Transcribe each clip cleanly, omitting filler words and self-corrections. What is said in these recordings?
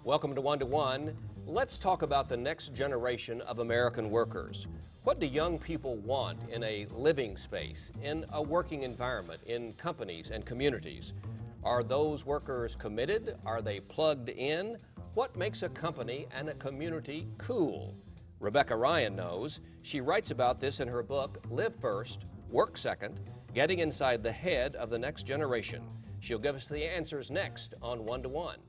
Welcome to One to One. Let's talk about the next generation of American workers. What do young people want in a living space, in a working environment, in companies and communities? Are those workers committed? Are they plugged in? What makes a company and a community cool? Rebecca Ryan knows. She writes about this in her book, Live First, Work Second, Getting Inside the Head of the Next Generation. She'll give us the answers next on One to One.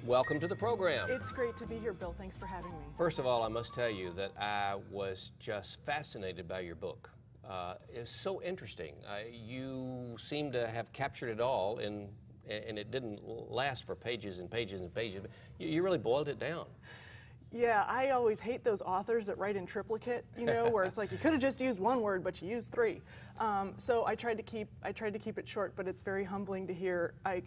Welcome to the program. It's great to be here, Bill. Thanks for having me. First of all, I must tell you that I was just fascinated by your book. It's so interesting. You seem to have captured it all, and it didn't last for pages and pages and pages. You really boiled it down. Yeah, I always hate those authors that write in triplicate, you know, where it's like you could have just used one word, but you used three. So I tried to keep it short, but it's very humbling to hear. I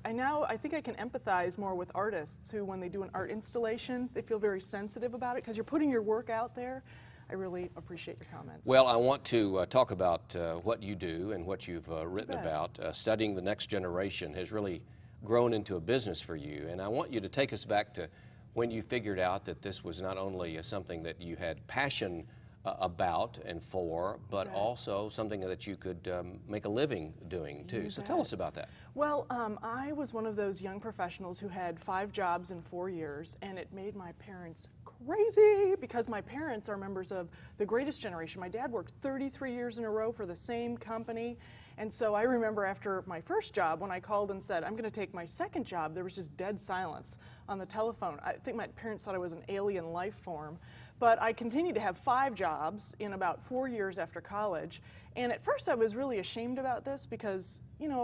think I can empathize more with artists who, when they do an art installation, they feel very sensitive about it because you're putting your work out there. I really appreciate your comments. Well, I want to talk about what you do and what you've written about. Studying the next generation has really grown into a business for you, and I want you to take us back to when you figured out that this was not only something that you had passion about and for, but also something that you could make a living doing too. So tell us about that. Well, I was one of those young professionals who had 5 jobs in 4 years, and it made my parents crazy because my parents are members of the greatest generation. My dad worked 33 years in a row for the same company. And so I remember after my first job, when I called and said, I'm going to take my second job, there was just dead silence on the telephone. I think my parents thought I was an alien life form. But I continued to have 5 jobs in about 4 years after college. And at first I was really ashamed about this because,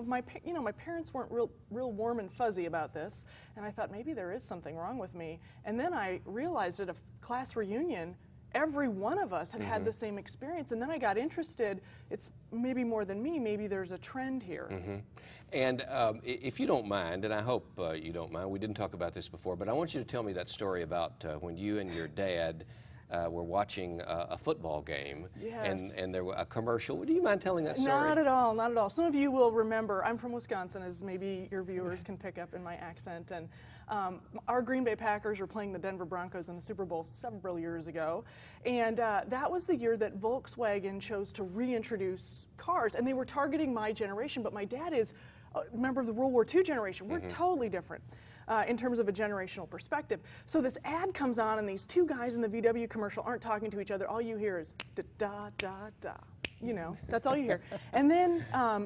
my parents weren't real warm and fuzzy about this. And I thought maybe there is something wrong with me. And then I realized at a class reunion, every one of us had had the same experience, and then I got interested. It's maybe more than me, maybe there's a trend here. And if you don't mind, and I hope you don't mind, we didn't talk about this before, but I want you to tell me that story about when you and your dad were watching a football game, and there was a commercial. Do you mind telling that story? Not at all, not at all. Some of you will remember, I'm from Wisconsin, as maybe your viewers can pick up in my accent, and our Green Bay Packers were playing the Denver Broncos in the Super Bowl several years ago, and that was the year that Volkswagen chose to reintroduce cars, and they were targeting my generation, but my dad is a member of the World War II generation. We're totally different in terms of a generational perspective. So this ad comes on, and these 2 guys in the VW commercial aren't talking to each other. All you hear is da-da-da-da. That's all you hear. And then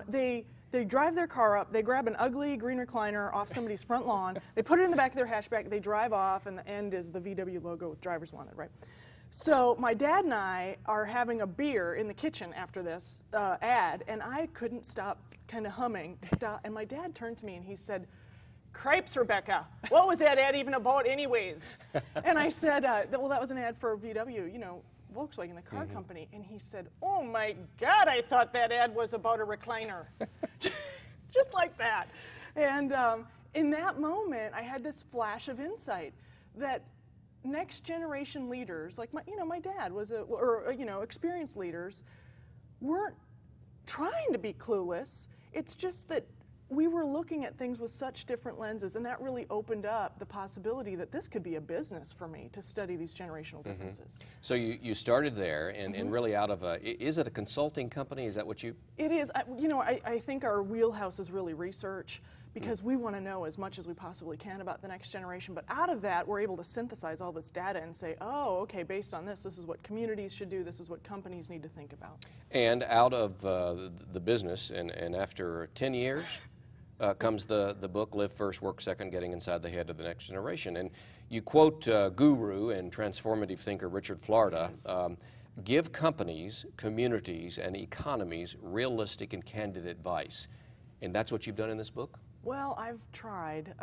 they drive their car up, they grab an ugly green recliner off somebody's front lawn, they put it in the back of their hatchback, they drive off, and the end is the VW logo with driver's wanted, right? So my dad and I are having a beer in the kitchen after this ad, and I couldn't stop kind of humming, and my dad turned to me and he said, "Cripes, Rebecca, what was that ad even about anyways?" And I said, well, that was an ad for VW, Volkswagen, the car company. And he said, "Oh my God, I thought that ad was about a recliner." Just like that. And in that moment, I had this flash of insight that next generation leaders, like my dad was experienced leaders, weren't trying to be clueless. It's just that we were looking at things with such different lenses, and that really opened up the possibility that this could be a business for me to study these generational differences. So you started there, and really out of is it a consulting company? Is that what you? It is. I think our wheelhouse is really research, because we want to know as much as we possibly can about the next generation. But out of that, we're able to synthesize all this data and say, oh, okay, based on this is what communities should do, this is what companies need to think about. And out of the business, and after 10 years, comes the book, Live First, Work Second, Getting Inside the Head of the Next Generation. And you quote guru and transformative thinker Richard Florida, give companies, communities, and economies realistic and candid advice. And that's what you've done in this book? Well, I've tried.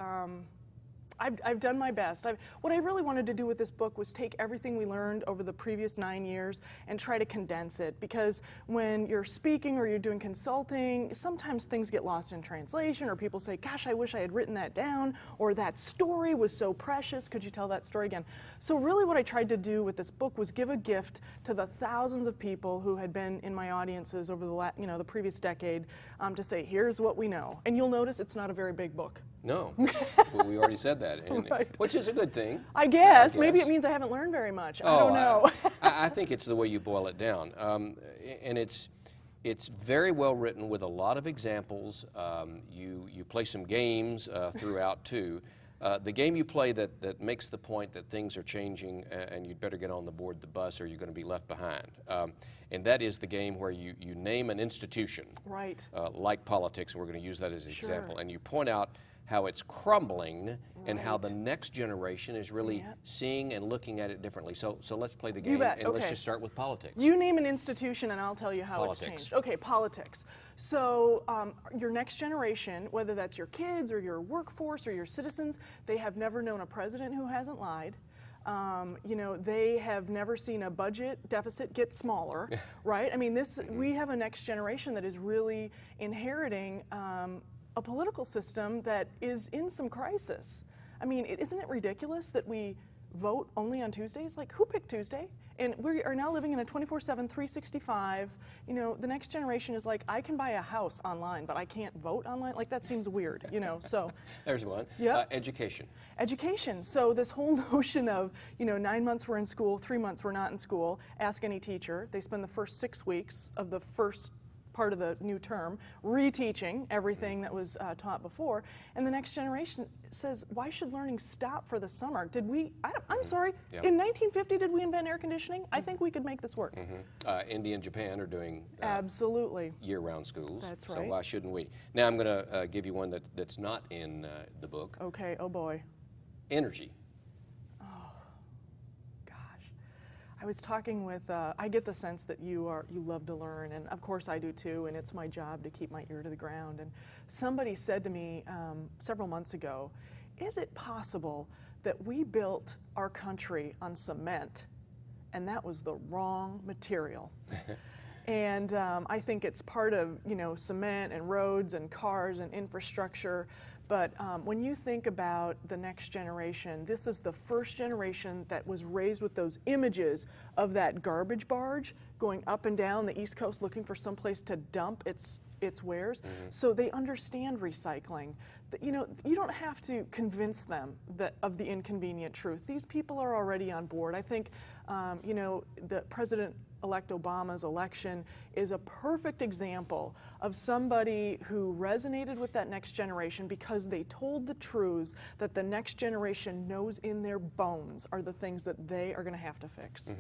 I've done my best. What I really wanted to do with this book was take everything we learned over the previous 9 years and try to condense it, because when you're speaking or you're doing consulting, sometimes things get lost in translation, or people say, gosh, I wish I had written that down, or that story was so precious, could you tell that story again? So really what I tried to do with this book was give a gift to the thousands of people who had been in my audiences over the previous decade, to say, here's what we know. And you'll notice it's not a very big book. No, well, we already said that, and, Right. which is a good thing. I guess. Maybe it means I haven't learned very much. I don't know. I think it's the way you boil it down, and it's very well written with a lot of examples. You play some games throughout too. The game you play that makes the point that things are changing and you'd better get on the board the bus or you're going to be left behind. And that is the game where you name an institution, Right. like politics, and we're going to use that as an Sure. example, and you point out how it's crumbling and how the next generation is really seeing and looking at it differently. So let's play the game, and let's just start with politics. You name an institution and I'll tell you how it's changed. Okay, politics. So your next generation, whether that's your kids or your workforce or your citizens, they have never known a president who hasn't lied. They have never seen a budget deficit get smaller, right? I mean, we have a next generation that is really inheriting a political system that is in some crisis. I mean, isn't it ridiculous that we vote only on Tuesdays? Like, who picked Tuesday? And we are now living in a 24/7, 365. The next generation is like, I can buy a house online, but I can't vote online. Like, that seems weird, so. There's one. Yeah. Education. Education. So this whole notion of, 9 months we're in school, 3 months we're not in school. Ask any teacher. They spend the first 6 weeks of the first part of the new term reteaching everything that was taught before, and the next generation says, why should learning stop for the summer? I'm sorry, in 1950 did we invent air conditioning? I think we could make this work. India and Japan are doing absolutely year-round schools. That's right. So why shouldn't we? Now I'm going to give you one that's not in the book. Okay, oh boy. Energy. I was talking with, I get the sense that you love to learn, and of course I do too, and it's my job to keep my ear to the ground. And somebody said to me several months ago, is it possible that we built our country on cement and that was the wrong material? And I think it's part of, cement and roads and cars and infrastructure. But when you think about the next generation, this is the first generation that was raised with those images of that garbage barge going up and down the East Coast looking for someplace to dump its wares. So they understand recycling. You don't have to convince them of the inconvenient truth. These people are already on board. I think, the President-elect Obama's election is a perfect example of somebody who resonated with that next generation because they told the truths that the next generation knows in their bones are the things that they are going to have to fix.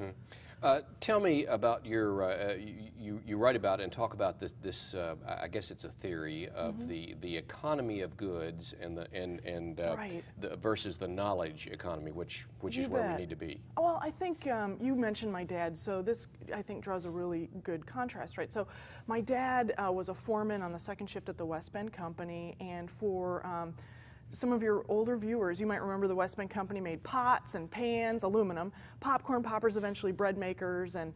Tell me about your, you write about and talk about this I guess it's a theory of the economy of goods and the versus the knowledge economy, which is where we need to be. Well, I think you mentioned my dad, so this I think draws a really good contrast, right? So my dad was a foreman on the second shift at the West Bend Company, and for some of your older viewers, you might remember the West Bend Company made pots and pans, aluminum, popcorn poppers, eventually bread makers, and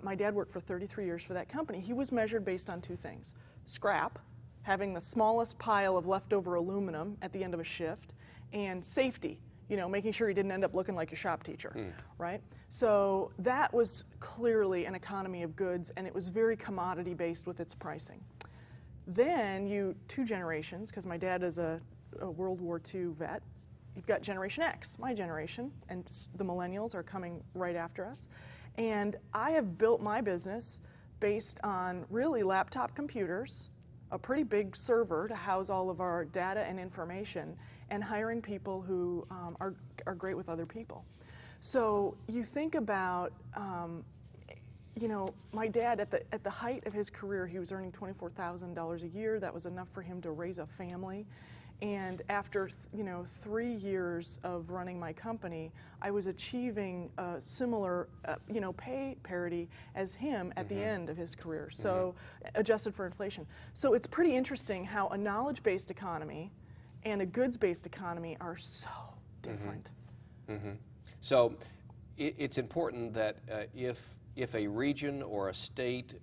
my dad worked for 33 years for that company. He was measured based on two things: scrap, having the smallest pile of leftover aluminum at the end of a shift, and safety, making sure he didn't end up looking like your shop teacher, right? So that was clearly an economy of goods, and it was very commodity based with its pricing. Then two generations, because my dad is a World War II vet, you've got Generation X, my generation, and the millennials are coming right after us. And I have built my business based on really laptop computers, a pretty big server to house all of our data and information, and hiring people who are great with other people. So you think about, my dad at the height of his career, he was earning $24,000 a year. That was enough for him to raise a family. And after 3 years of running my company, I was achieving a similar pay parity as him at the end of his career, so adjusted for inflation. So it's pretty interesting how a knowledge-based economy and a goods-based economy are so different. So it's important that if a region or a state